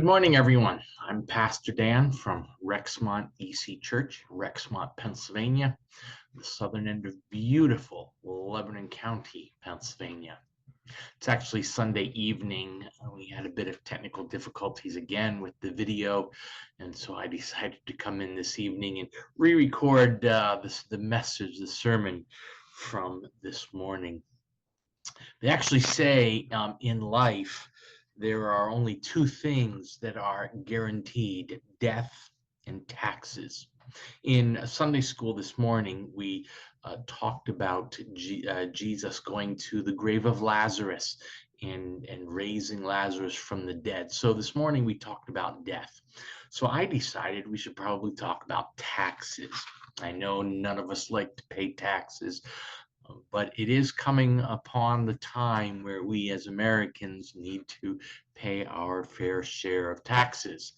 Good morning, everyone. I'm Pastor Dan from Rexmont EC Church, Rexmont, Pennsylvania, the southern end of beautiful Lebanon County, Pennsylvania. It's actually Sunday evening. We had a bit of technical difficulties again with the video, and so I decided to come in this evening and re-record the message, the sermon from this morning. They actually say in life, there are only two things that are guaranteed: death and taxes. In Sunday school this morning, we talked about Jesus going to the grave of Lazarus and raising Lazarus from the dead. So this morning we talked about death. So I decided we should probably talk about taxes. I know none of us like to pay taxes, but it is coming upon the time where we as Americans need to pay our fair share of taxes.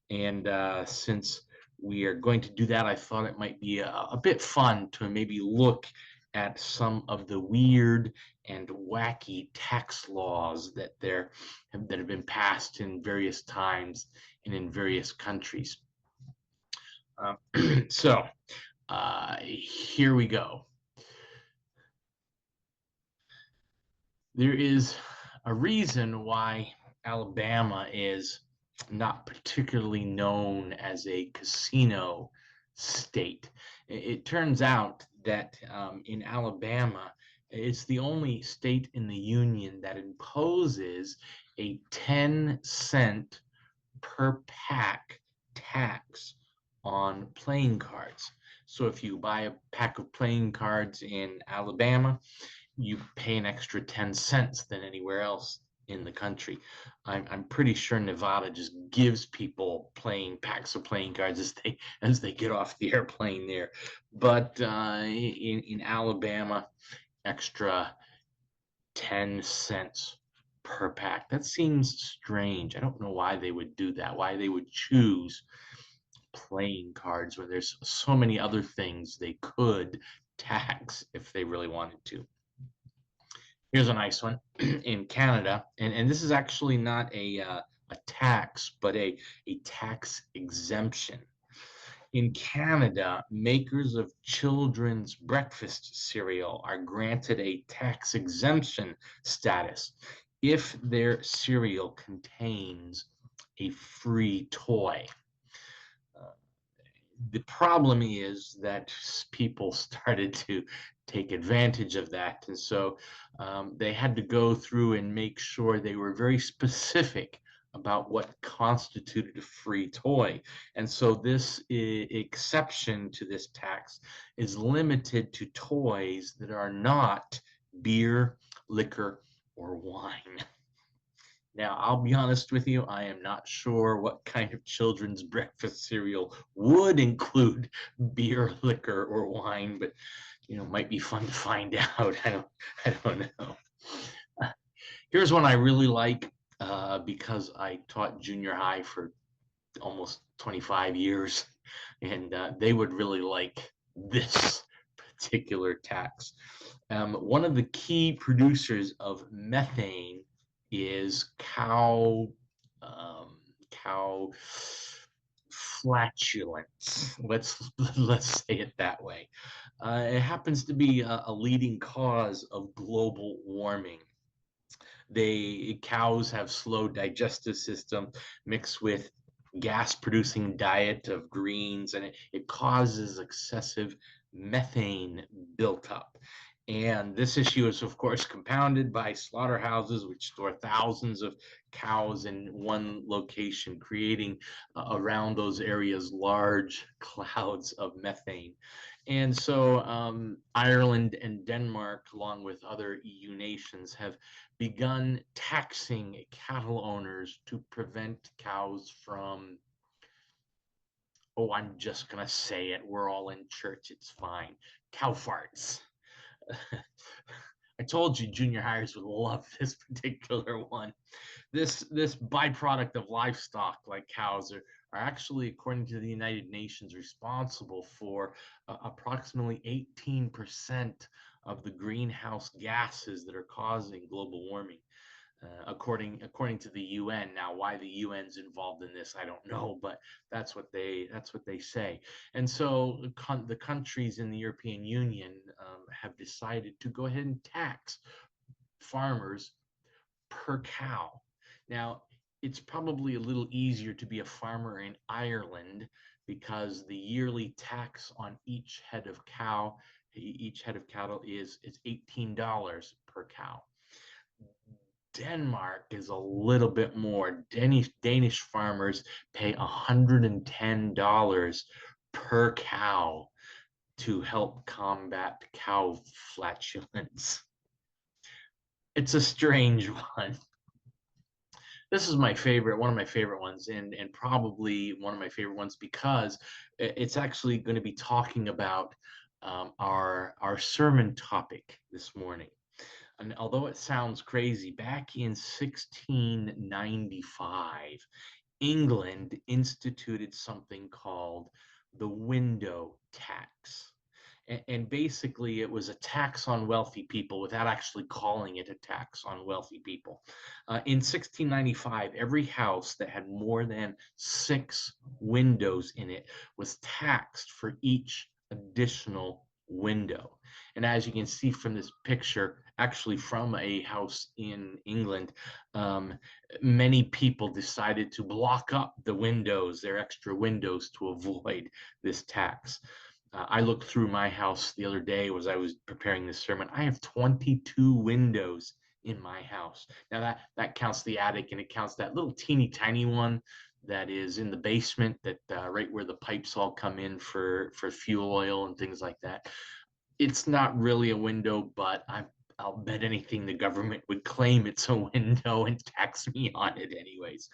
And since we are going to do that, I thought it might be a bit fun to maybe look at some of the weird and wacky tax laws that have been passed in various times and in various countries. Uh, so here we go. There is a reason why Alabama is not particularly known as a casino state. It turns out that in Alabama, it's the only state in the union that imposes a 10-cent per pack tax on playing cards. So if you buy a pack of playing cards in Alabama, you pay an extra 10 cents than anywhere else in the country. I'm pretty sure Nevada just gives people playing packs of playing cards as they get off the airplane there. But in Alabama, extra 10 cents per pack. That seems strange. I don't know why they would do that, why they would choose playing cards when there's so many other things they could tax if they really wanted to. Here's a nice one in Canada, and this is actually not a tax, but a tax exemption. In Canada, makers of children's breakfast cereal are granted a tax exemption status if their cereal contains a free toy. The problem is that people started to take advantage of that. And so they had to go through and make sure they were very specific about what constituted a free toy. And so this exception to this tax is limited to toys that are not beer, liquor, or wine. Now, I'll be honest with you, I am not sure what kind of children's breakfast cereal would include beer, liquor, or wine, but might be fun to find out. I don't know. Here's one I really like because I taught junior high for almost 25 years, and they would really like this particular tax. One of the key producers of methane is cow flatulence. Let's say it that way. It happens to be a leading cause of global warming. Cows have slow digestive system mixed with gas producing diet of greens, and it causes excessive methane built up. And this issue is, of course, compounded by slaughterhouses, which store thousands of cows in one location, creating around those areas large clouds of methane. And so Ireland and Denmark, along with other EU nations, have begun taxing cattle owners to prevent cows from, oh, I'm just going to say it, we're all in church, it's fine, cow farts. I told you junior hires would love this particular one. This byproduct of livestock like cows are actually, according to the United Nations, responsible for approximately 18% of the greenhouse gases that are causing global warming. according to the UN. Now, why the UN's involved in this, I don't know, but that's what they say. And so the countries in the European Union have decided to go ahead and tax farmers per cow. Now, it's probably a little easier to be a farmer in Ireland because the yearly tax on each head of cattle is $18 per cow. Denmark is a little bit more. Danish farmers pay $110 per cow to help combat cow flatulence. It's a strange one. This is my favorite, one of my favorite ones, and probably one of my favorite ones because it's actually going to be talking about our sermon topic this morning. And although it sounds crazy, back in 1695, England instituted something called the window tax. And basically, it was a tax on wealthy people without actually calling it a tax on wealthy people. In 1695, every house that had more than 6 windows in it was taxed for each additional window. And as you can see from this picture, actually from a house in England, many people decided to block up the windows, their extra windows, to avoid this tax. I looked through my house the other day as I was preparing this sermon. I have 22 windows in my house. Now that counts the attic, and it counts that little teeny tiny one that is in the basement, that right where the pipes all come in for fuel oil and things like that. It's not really a window, but I'll bet anything the government would claim it's a window and tax me on it anyways.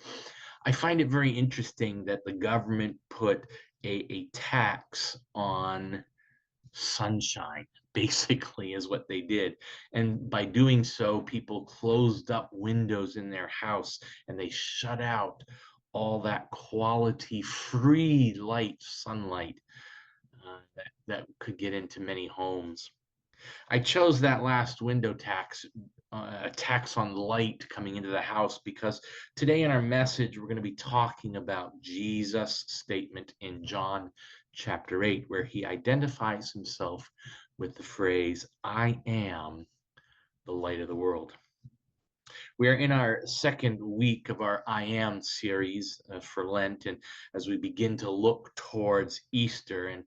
I find it very interesting that the government put a tax on sunshine, basically, is what they did. And by doing so, people closed up windows in their house and they shut out all that quality, free light, sunlight that could get into many homes. I chose that last window tax, a tax on light coming into the house, because today in our message, we're going to be talking about Jesus' statement in John chapter 8, where he identifies himself with the phrase, I am the light of the world. We are in our second week of our I Am series for Lent, and as we begin to look towards Easter, and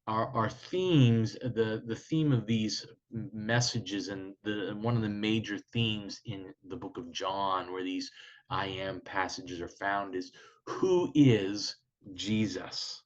our themes, the theme of these messages, and one of the major themes in the book of John, where these I am passages are found, is who is Jesus?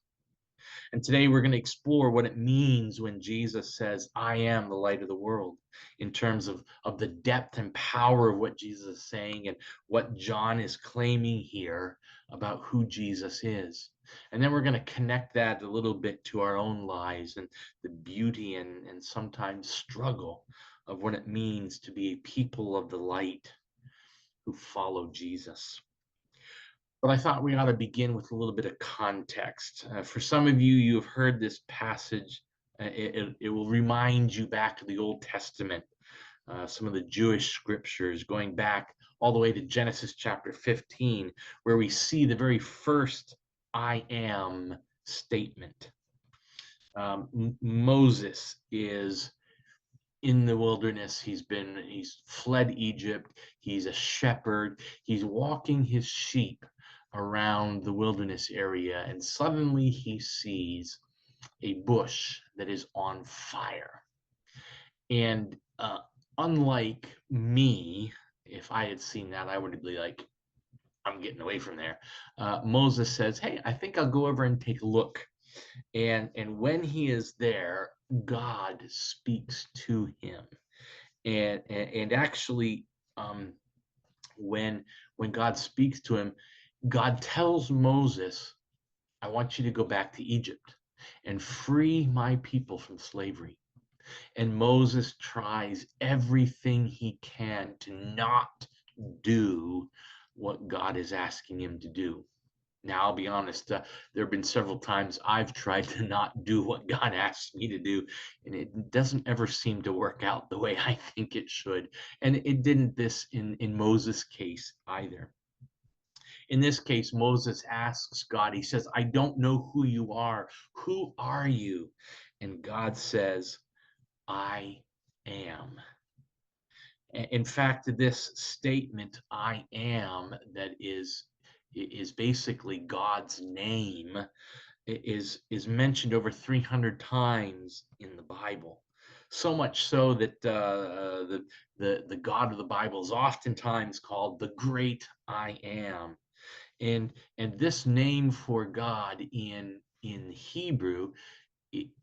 And today we're going to explore what it means when Jesus says, I am the light of the world, in terms of the depth and power of what Jesus is saying and what John is claiming here about who Jesus is. And then we're going to connect that a little bit to our own lives and the beauty and sometimes struggle of what it means to be a people of the light who follow Jesus. But I thought we ought to begin with a little bit of context. For some of you, you have heard this passage. It will remind you back to the Old Testament, some of the Jewish scriptures, going back all the way to Genesis chapter 15, where we see the very first I am statement. Moses is in the wilderness. He's fled Egypt. He's a shepherd. He's walking his sheep around the wilderness area, and suddenly he sees a bush that is on fire. And unlike me, if I had seen that, I would be like, I'm getting away from there. Moses says, hey, I think I'll go over and take a look. And when he is there, God speaks to him. And actually, when God speaks to him, God tells Moses, I want you to go back to Egypt and free my people from slavery. And Moses tries everything he can to not do what God is asking him to do. Now, I'll be honest, there have been several times I've tried to not do what God asks me to do, and it doesn't ever seem to work out the way I think it should. And it didn't this in Moses' case either. In this case, Moses asks God, he says, I don't know who you are. Who are you? And God says, I am. In fact, this statement, I am, that is basically God's name, is mentioned over 300 times in the Bible. So much so that the God of the Bible is oftentimes called the Great I Am. And this name for God in Hebrew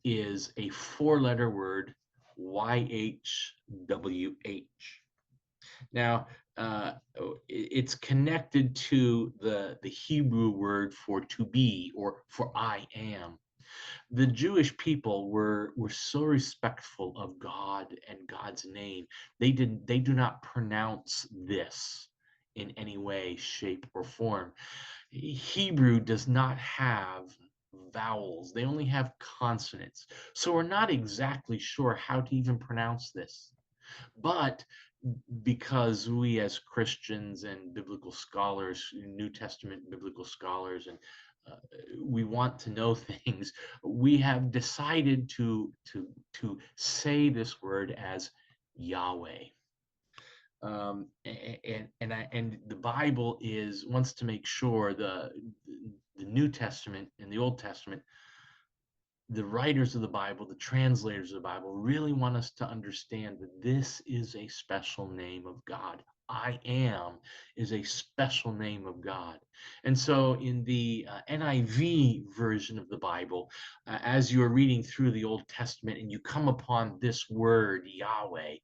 is a four-letter word, YHWH. Now, it's connected to the Hebrew word for to be, or for I am. The Jewish people were so respectful of God and God's name. They do not pronounce this in any way, shape, or form. Hebrew does not have vowels. They only have consonants. So we're not exactly sure how to even pronounce this. But because we as Christians and biblical scholars, New Testament biblical scholars, and uh, we want to know things, we have decided to say this word as Yahweh. And the Bible is wants to make sure the New Testament and the Old Testament, the writers of the Bible, the translators of the Bible, really want us to understand that this is a special name of God. I am is a special name of God. And so in the NIV version of the Bible, as you are reading through the Old Testament and you come upon this word, Yahweh,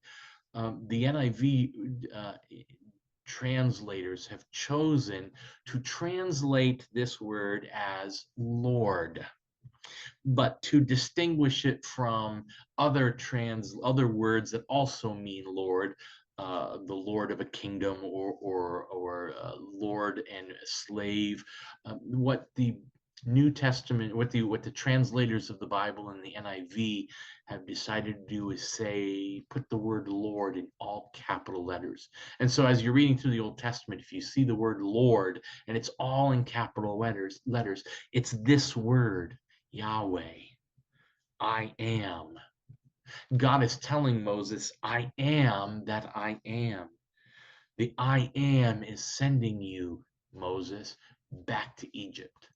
the NIV translators have chosen to translate this word as Lord, but to distinguish it from other words that also mean Lord, the Lord of a kingdom, or Lord and slave. What the New Testament, what the translators of the Bible and the NIV have decided to do is put the word Lord in all capital letters. And so as you're reading through the Old Testament, if you see the word Lord and it's all in capital letters, it's this word, Yahweh. I am. God is telling Moses, I am that I am. The I am is sending you, Moses, back to Egypt.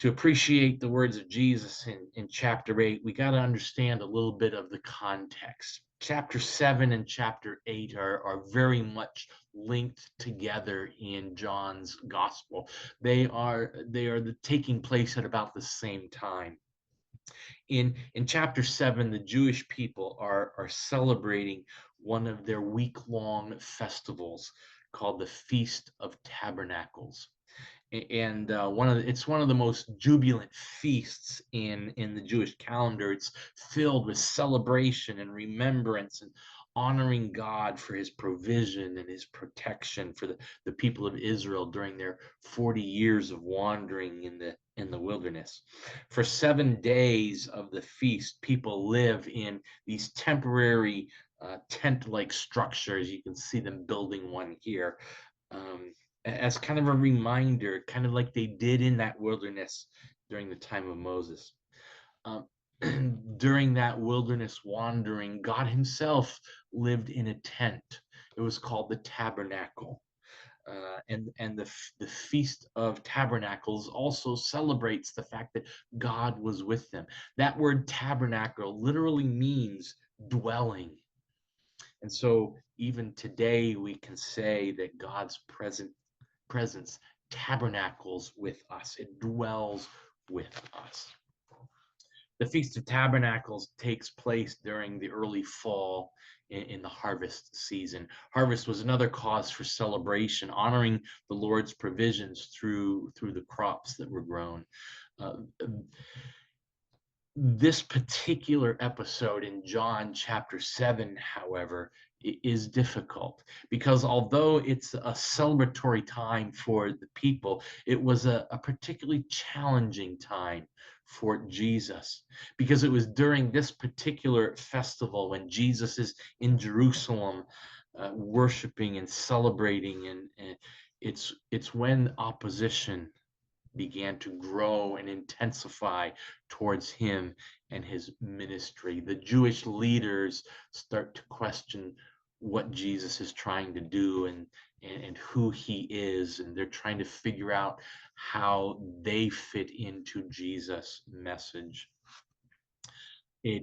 To appreciate the words of Jesus in chapter 8, we got to understand a little bit of the context. Chapter 7 and chapter 8 are very much linked together in John's gospel. They are taking place at about the same time. In chapter 7, the Jewish people are celebrating one of their week-long festivals called the Feast of Tabernacles. And it's one of the most jubilant feasts in the Jewish calendar. It's filled with celebration and remembrance and honoring God for his provision and his protection for the people of Israel during their 40 years of wandering in the wilderness. For 7 days of the feast, people live in these temporary tent-like structures. You can see them building one here. Um, as kind of a reminder, kind of like they did in that wilderness during the time of Moses. Um, during that wilderness wandering, God himself lived in a tent. It was called the tabernacle. And the Feast of Tabernacles also celebrates the fact that God was with them. That word tabernacle literally means dwelling. And so even today we can say that God's presence tabernacles with us. It dwells with us. The Feast of Tabernacles takes place during the early fall in the harvest season. Harvest was another cause for celebration, honoring the Lord's provisions through the crops that were grown. Uh, this particular episode in John chapter 7, however, is difficult, because although it's a celebratory time for the people, it was a particularly challenging time for Jesus, because it was during this particular festival when Jesus is in Jerusalem, worshiping and celebrating, and it's when opposition began to grow and intensify towards him and his ministry. The Jewish leaders start to question what Jesus is trying to do, and who he is, and they're trying to figure out how they fit into Jesus' message.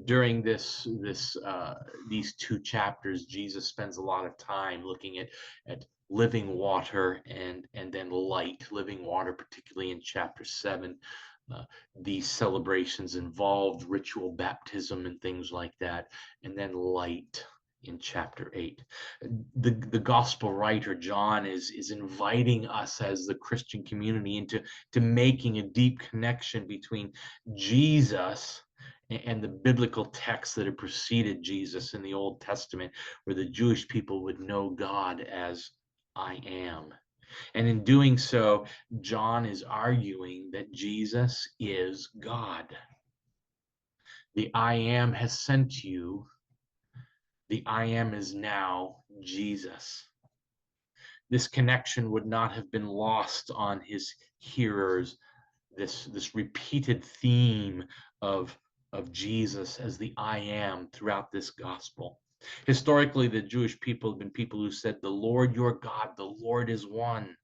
During these two chapters, Jesus spends a lot of time looking at living water and then light. Living water, particularly in chapter 7. These celebrations involved ritual baptism and things like that, and then light in chapter 8. The gospel writer John is inviting us as the Christian community into making a deep connection between Jesus and the biblical texts that have preceded Jesus in the Old Testament, where the Jewish people would know God as I am. And in doing so, John is arguing that Jesus is God. The I am has sent you. The I am is now Jesus. This connection would not have been lost on his hearers, this repeated theme of Jesus as the I am throughout this gospel. Historically, the Jewish people have been people who said, "The Lord your God, the Lord is one."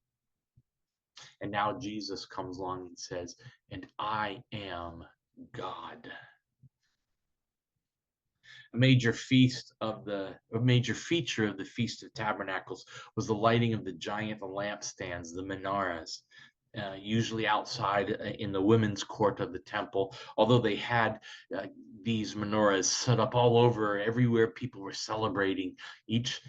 And now Jesus comes along and says, "And I am God." A major feature of the Feast of Tabernacles was the lighting of the giant lampstands, the menorahs, usually outside in the women's court of the temple. Although they had these menorahs set up all over, everywhere people were celebrating, each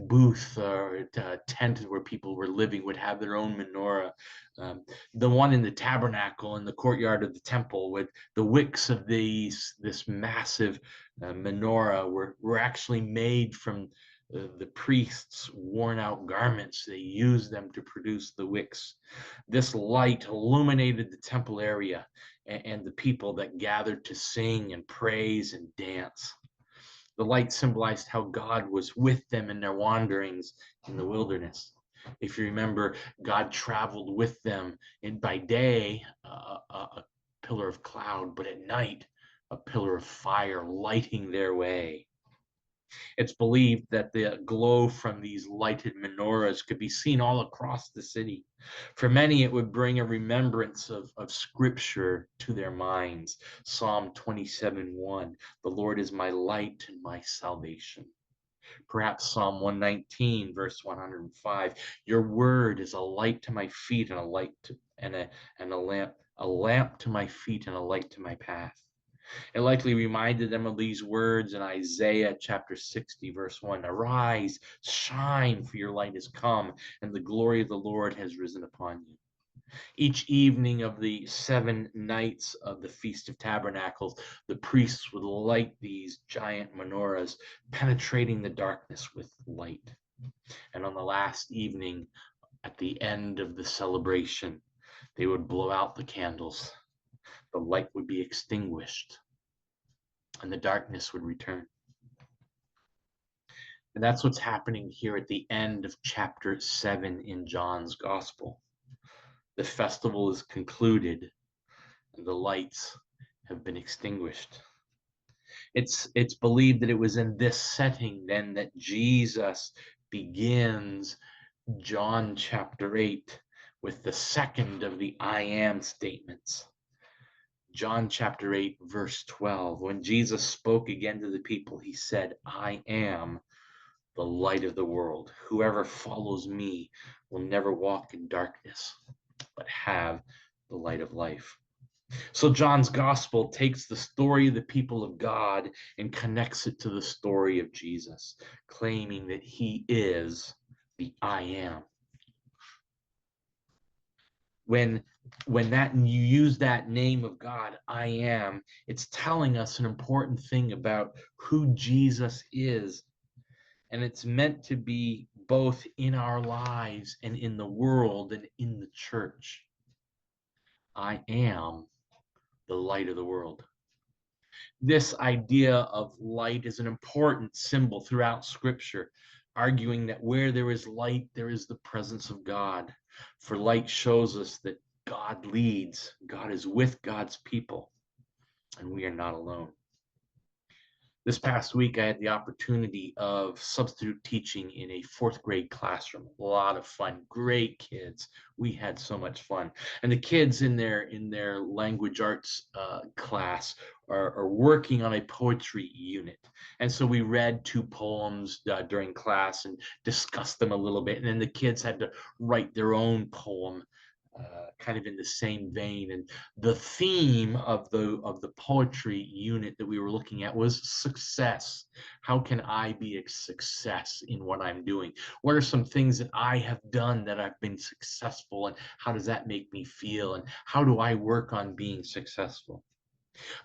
booth or tent where people were living would have their own menorah. Um, the one in the tabernacle in the courtyard of the temple, with the wicks of this massive menorah, were actually made from the priests' worn out garments. They used them to produce the wicks. This light illuminated the temple area and the people that gathered to sing and praise and dance. The light symbolized how God was with them in their wanderings in the wilderness. If you remember, God traveled with them, and by day, a pillar of cloud, but at night, a pillar of fire lighting their way. It's believed that the glow from these lighted menorahs could be seen all across the city. For many, it would bring a remembrance of scripture to their minds. Psalm 27:1, "The Lord is my light and my salvation." Perhaps Psalm 119, verse 105, "Your word is a light to my feet and a light to, and a lamp to my feet and a light to my path." It likely reminded them of these words in Isaiah chapter 60, verse 1, "Arise, shine, for your light has come, and the glory of the Lord has risen upon you." Each evening of the 7 nights of the Feast of Tabernacles, the priests would light these giant menorahs, penetrating the darkness with light. And on the last evening, at the end of the celebration, they would blow out the candles. The light would be extinguished, and the darkness would return. And that's what's happening here at the end of chapter 7 in John's Gospel. The festival is concluded, and the lights have been extinguished. It's believed that it was in this setting then that Jesus begins John chapter 8 with the second of the I am statements. John chapter 8, verse 12. When Jesus spoke again to the people, he said, "I am the light of the world. Whoever follows me will never walk in darkness, but have the light of life." So John's gospel takes the story of the people of God and connects it to the story of Jesus, claiming that he is the I am. When that you use that name of God, I am, it's telling us an important thing about who Jesus is. And it's meant to be both in our lives and in the world and in the church. I am the light of the world. This idea of light is an important symbol throughout Scripture, arguing that where there is light, there is the presence of God. For light shows us that God leads, God is with God's people, and we are not alone. This past week, I had the opportunity of substitute teaching in a fourth grade classroom. A lot of fun, great kids. We had so much fun, and the kids in their language arts class are working on a poetry unit. And so we read two poems during class and discussed them a little bit, and then the kids had to write their own poem. Kind of in the same vein, and the theme of the poetry unit that we were looking at was success. How can I be a success in what I'm doing? What are some things that I have done that I've been successful, and how does that make me feel? And how do I work on being successful?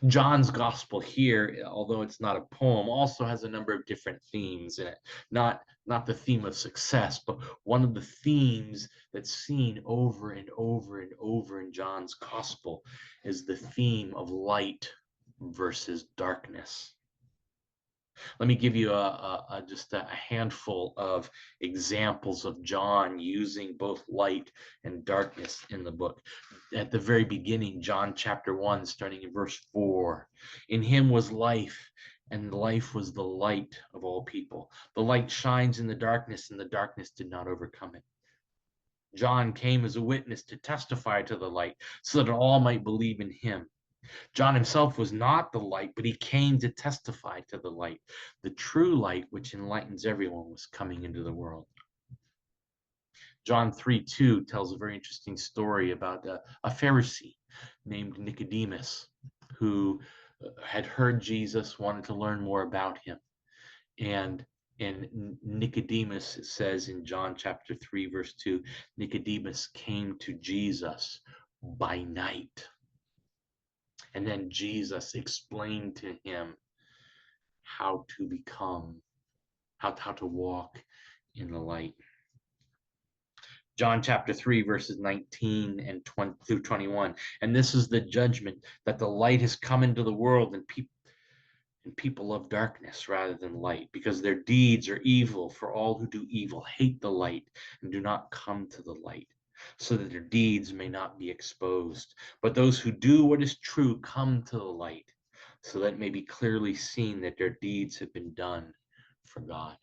John's gospel here, although it's not a poem, also has a number of different themes in it. Not the theme of success, but one of the themes that's seen over and over and over in John's gospel is the theme of light versus darkness. Let me give you just a handful of examples of John using both light and darkness in the book. At the very beginning, John chapter 1, starting in verse 4, in him was life, and life was the light of all people. The light shines in the darkness, and the darkness did not overcome it. John came as a witness to testify to the light, so that all might believe in him. John himself was not the light, but he came to testify to the light. The true light, which enlightens everyone, was coming into the world. John 3:2 tells a very interesting story about a Pharisee named Nicodemus who had heard Jesus, wanted to learn more about him. And Nicodemus, it says in John chapter 3, verse 2, Nicodemus came to Jesus by night. And then Jesus explained to him how to become, how to walk in the light. John chapter 3, verses 19 and 20 through 21. And this is the judgment, that the light has come into the world, and people love darkness rather than light, because their deeds are evil. For all who do evil hate the light and do not come to the light, so that their deeds may not be exposed. But those who do what is true come to the light, so that it may be clearly seen that their deeds have been done for God.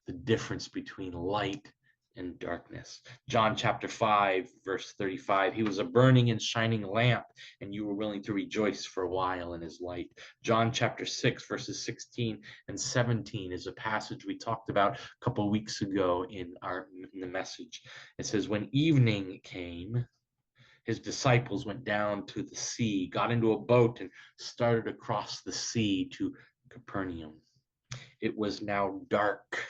The difference between light and darkness. John chapter 5, verse 35. He was a burning and shining lamp, and you were willing to rejoice for a while in his light. John chapter 6, verses 16 and 17 is a passage we talked about a couple of weeks ago in the message. It says, when evening came, his disciples went down to the sea, got into a boat, and started across the sea to Capernaum. It was now dark,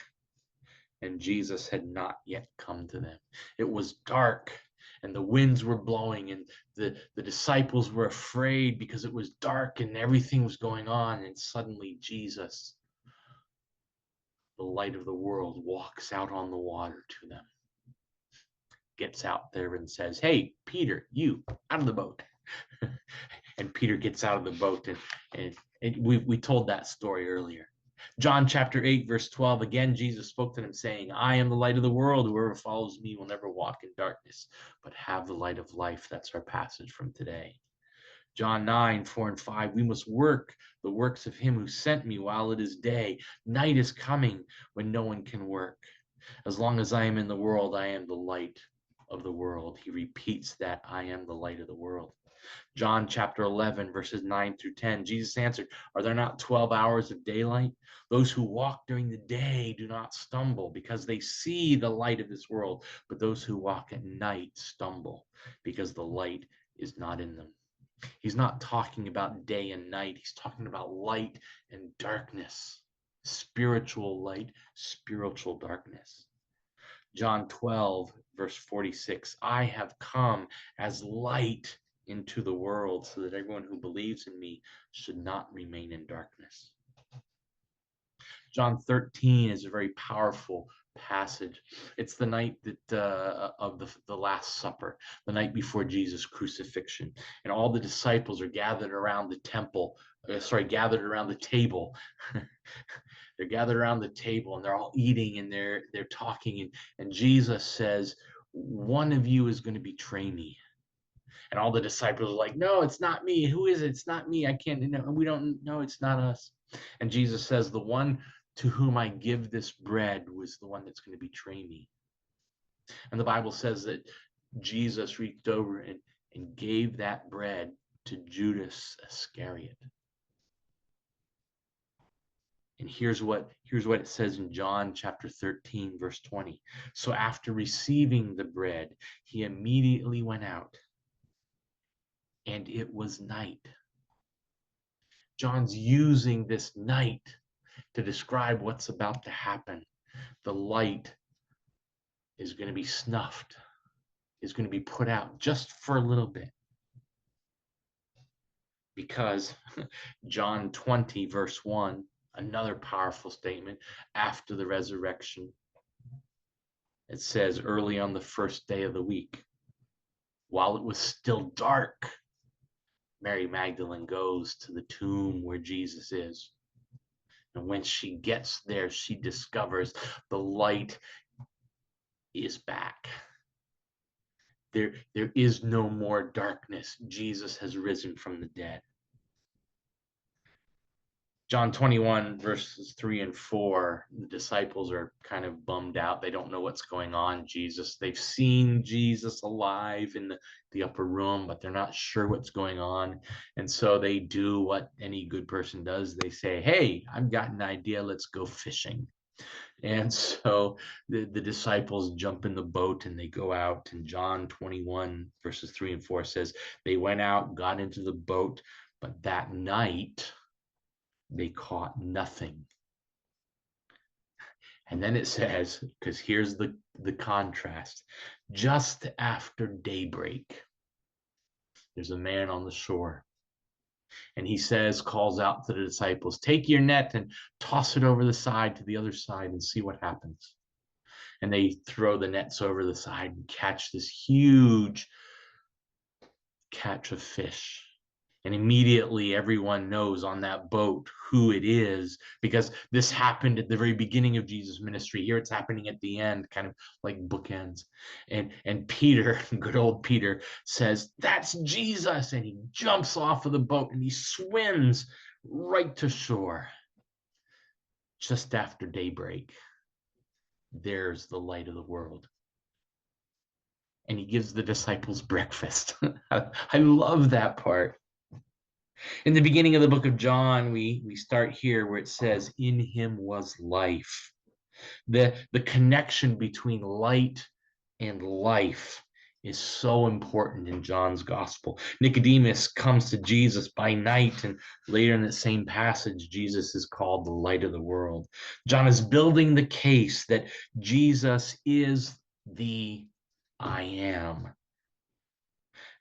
and Jesus had not yet come to them. It was dark, and the winds were blowing, and the disciples were afraid because it was dark and everything was going on. And suddenly Jesus, the light of the world, walks out on the water to them, gets out there and says, hey, Peter, you out of the boat. And Peter gets out of the boat, and we told that story earlier. John chapter 8, verse 12, again, Jesus spoke to them saying, I am the light of the world. Whoever follows me will never walk in darkness, but have the light of life. That's our passage from today. John 9, 4 and 5, we must work the works of him who sent me while it is day. Night is coming when no one can work. As long as I am in the world, I am the light of the world. He repeats that, I am the light of the world. John chapter 11, verses 9 through 10, Jesus answered, are there not 12 hours of daylight? Those who walk during the day do not stumble because they see the light of this world, but those who walk at night stumble because the light is not in them. He's not talking about day and night. He's talking about light and darkness, spiritual light, spiritual darkness. John 12, verse 46, I have come as light into the world so that everyone who believes in me should not remain in darkness. John 13 is a very powerful passage. It's the night that of the Last Supper, the night before Jesus' crucifixion, and all the disciples are gathered around the temple. Gathered around the table. They're gathered around the table, and they're all eating, and they're talking, and Jesus says, "One of you is going to betray me." And all the disciples are like, "No, it's not me. Who is it? It's not me. I can't, no, we don't know. It's not us." And Jesus says, "The one to whom I give this bread was the one that's going to betray me." And the Bible says that Jesus reached over and gave that bread to Judas Iscariot. And here's what it says in John chapter 13, verse 20. So after receiving the bread, he immediately went out, and it was night. John's using this night to describe what's about to happen. The light is going to be snuffed, is going to be put out just for a little bit. Because John 20, verse 1, another powerful statement, after the resurrection, it says, early on the first day of the week, while it was still dark, Mary Magdalene goes to the tomb where Jesus is. And when she gets there, she discovers the light is back. There is no more darkness. Jesus has risen from the dead. John 21, verses 3 and 4, the disciples are kind of bummed out. They don't know what's going on. They've seen Jesus alive in the upper room, but they're not sure what's going on. And so they do what any good person does. They say, "Hey, I've got an idea. Let's go fishing." And so the disciples jump in the boat and they go out. And John 21, verses 3 and 4 says, they went out, got into the boat, but that night they caught nothing. And then it says, because here's the contrast, just after daybreak, there's a man on the shore. And he calls out to the disciples, "Take your net and toss it over the side to the other side and see what happens." And they throw the nets over the side and catch this huge catch of fish. And immediately everyone knows on that boat who it is, because this happened at the very beginning of Jesus' ministry. Here it's happening at the end, kind of like bookends. And Peter, good old Peter, says, "That's Jesus." And he jumps off of the boat and he swims right to shore. Just after daybreak, there's the light of the world. And he gives the disciples breakfast. I love that part. In the beginning of the book of John, we start here where it says, "In him was life." The connection between light and life is so important in John's gospel. Nicodemus comes to Jesus by night, and later in the same passage, Jesus is called the light of the world. John is building the case that Jesus is the I am.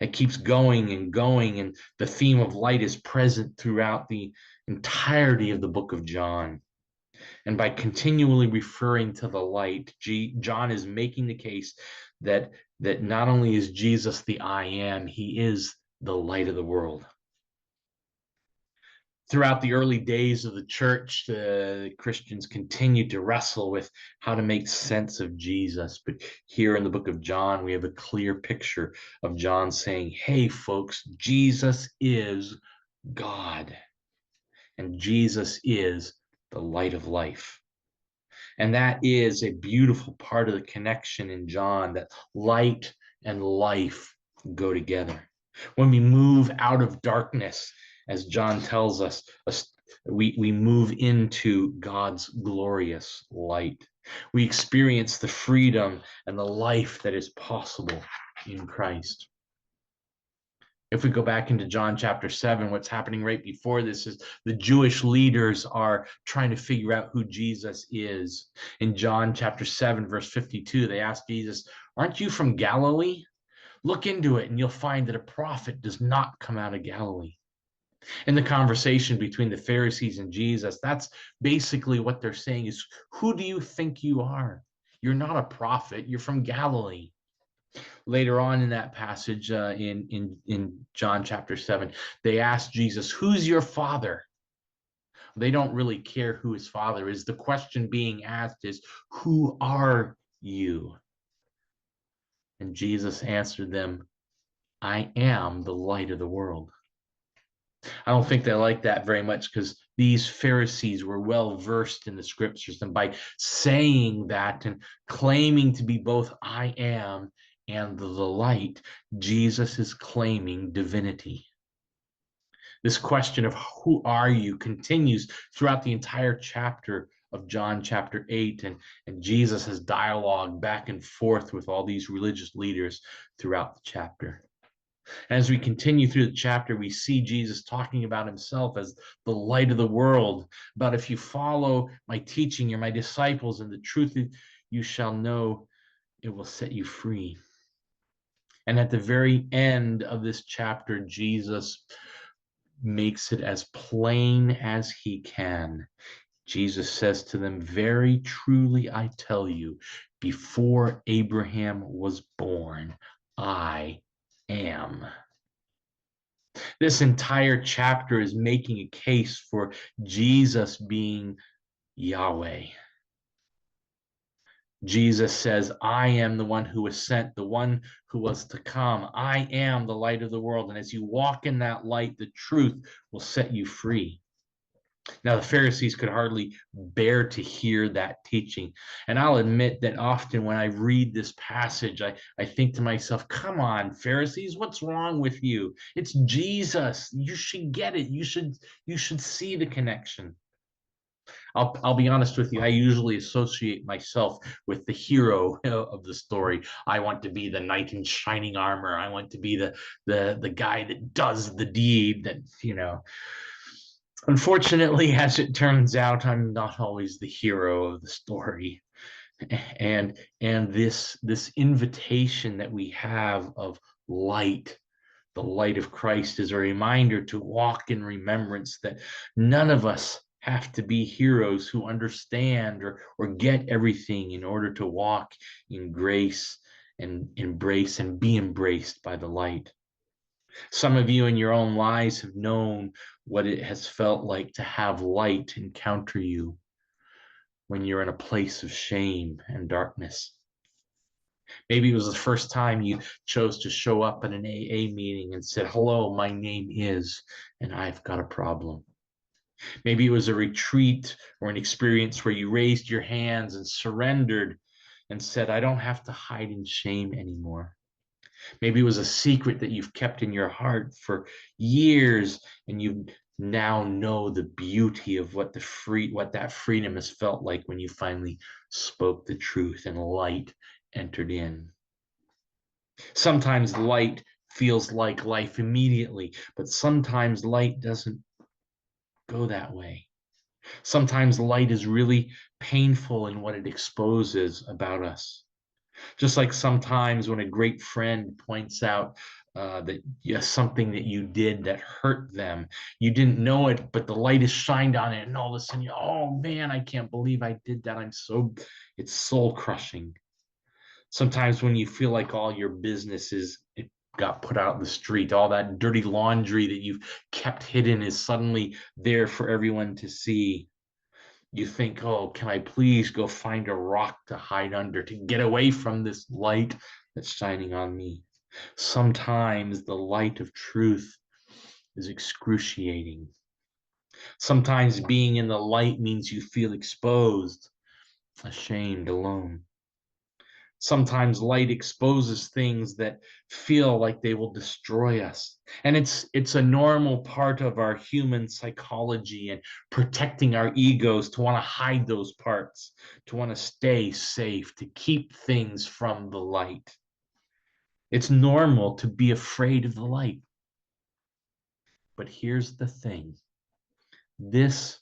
It keeps going and going, and the theme of light is present throughout the entirety of the book of John. And by continually referring to the light, John is making the case that not only is Jesus the I am, he is the light of the world. Throughout the early days of the church, the Christians continued to wrestle with how to make sense of Jesus. But here in the book of John, we have a clear picture of John saying, "Hey, folks, Jesus is God, and Jesus is the light of life." And that is a beautiful part of the connection in John, that light and life go together. When we move out of darkness, as John tells us, we move into God's glorious light. We experience the freedom and the life that is possible in Christ. If we go back into John chapter 7, what's happening right before this is the Jewish leaders are trying to figure out who Jesus is. In John chapter 7, verse 52, they ask Jesus, "Aren't you from Galilee? Look into it and you'll find that a prophet does not come out of Galilee." In the conversation between the Pharisees and Jesus, that's basically what they're saying is, who do you think you are? You're not a prophet. You're from Galilee. Later on in that passage, in John chapter 7, they ask Jesus, who's your father? They don't really care who his father is. The question being asked is, who are you? And Jesus answered them, I am the light of the world. I don't think they like that very much, because these Pharisees were well versed in the scriptures. And by saying that and claiming to be both I am and the light, Jesus is claiming divinity. This question of who are you continues throughout the entire chapter of John chapter 8. And Jesus has dialogue back and forth with all these religious leaders throughout the chapter. As we continue through the chapter, we see Jesus talking about himself as the light of the world, about if you follow my teaching, you're my disciples, and the truth you shall know, it will set you free. And at the very end of this chapter, Jesus makes it as plain as he can. Jesus says to them, very truly I tell you, before Abraham was born, I am. This entire chapter is making a case for Jesus being Yahweh. Jesus says, I am the one who was sent, the one who was to come. I am the light of the world. And as you walk in that light, the truth will set you free. Now, the Pharisees could hardly bear to hear that teaching. And I'll admit that often when I read this passage, I think to myself, come on, Pharisees, what's wrong with you? It's Jesus. You should get it. You should see the connection. I'll be honest with you. I usually associate myself with the hero of the story. I want to be the knight in shining armor. I want to be the guy that does the deed that. Unfortunately, as it turns out, I'm not always the hero of the story. And this invitation that we have of light, the light of Christ, is a reminder to walk in remembrance that none of us have to be heroes who understand or get everything in order to walk in grace and embrace and be embraced by the light. Some of you in your own lives have known what it has felt like to have light encounter you when you're in a place of shame and darkness. Maybe it was the first time you chose to show up at an AA meeting and said, hello, my name is, and I've got a problem. Maybe it was a retreat or an experience where you raised your hands and surrendered and said, I don't have to hide in shame anymore. Maybe it was a secret that you've kept in your heart for years, and you now know the beauty of what that freedom has felt like when you finally spoke the truth and light entered in. Sometimes light feels like life immediately, but sometimes light doesn't go that way. Sometimes light is really painful in what it exposes about us. Just like sometimes when a great friend points out that yes, something that you did that hurt them, you didn't know it, but the light is shined on it, and all of a sudden, oh man, I can't believe I did that. It's soul crushing. Sometimes when you feel like all your it got put out in the street, all that dirty laundry that you've kept hidden is suddenly there for everyone to see. You think, oh, can I please go find a rock to hide under to get away from this light that's shining on me? Sometimes the light of truth is excruciating. Sometimes being in the light means you feel exposed, ashamed, alone. Sometimes light exposes things that feel like they will destroy us. And it's a normal part of our human psychology and protecting our egos to want to hide those parts, to want to stay safe, to keep things from the light. It's normal to be afraid of the light. But here's the thing. This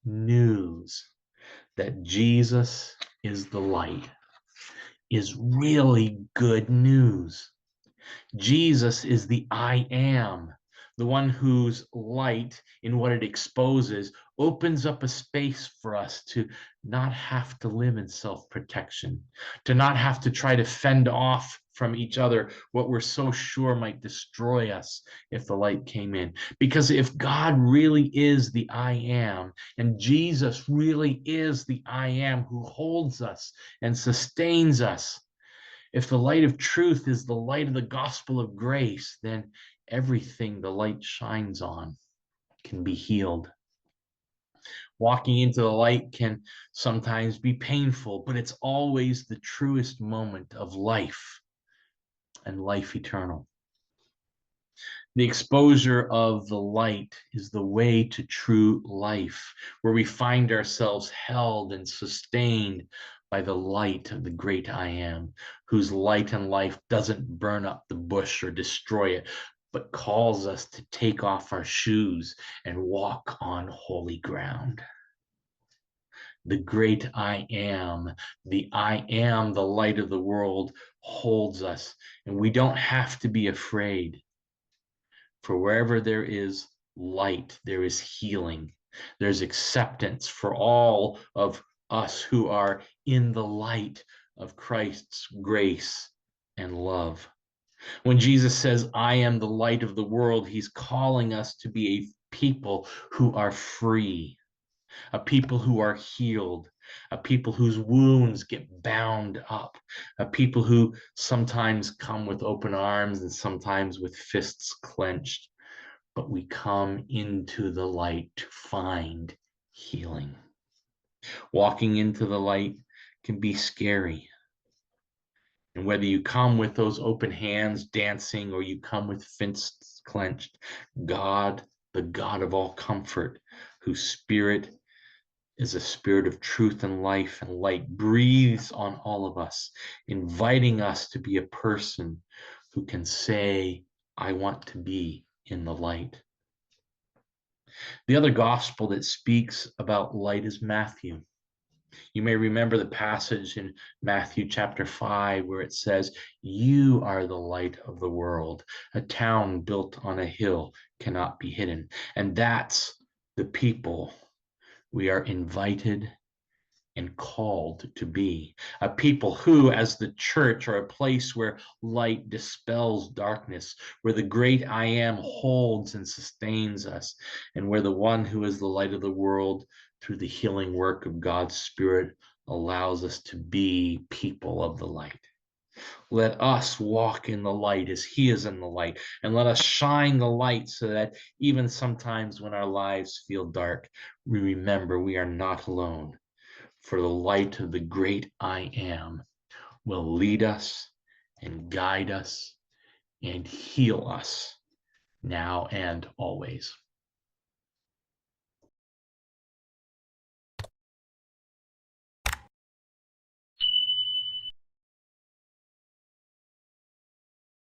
news that Jesus is the light is really good news. Jesus is the I am, the one whose light, in what it exposes, opens up a space for us to not have to live in self-protection, to not have to try to fend off from each other what we're so sure might destroy us if the light came in. Because if God really is the I am, and Jesus really is the I am who holds us and sustains us, if the light of truth is the light of the gospel of grace, then everything the light shines on can be healed. Walking into the light can sometimes be painful, but it's always the truest moment of life and life eternal. The exposure of the light is the way to true life, where we find ourselves held and sustained by the light of the great I am, whose light and life doesn't burn up the bush or destroy it, but calls us to take off our shoes and walk on holy ground. The great I am, the light of the world, holds us, and we don't have to be afraid. For wherever there is light, there is healing. There's acceptance for all of us who are in the light of Christ's grace and love. When Jesus says, I am the light of the world, he's calling us to be a people who are free, a people who are healed, a people whose wounds get bound up, a people who sometimes come with open arms and sometimes with fists clenched, but we come into the light to find healing. Walking into the light can be scary. And whether you come with those open hands dancing or you come with fists clenched, God, the God of all comfort, whose spirit is a spirit of truth and life and light, breathes on all of us, inviting us to be a person who can say, I want to be in the light. The other gospel that speaks about light is Matthew. You may remember the passage in Matthew chapter 5 where it says, you are the light of the world. A town built on a hill cannot be hidden. And that's the people we are invited and called to be, a people who, as the church, are a place where light dispels darkness, where the great I am holds and sustains us, and where the one who is the light of the world, through the healing work of God's Spirit, allows us to be people of the light. Let us walk in the light as he is in the light, and let us shine the light so that even sometimes when our lives feel dark, we remember we are not alone. For the light of the great I am will lead us and guide us and heal us now and always.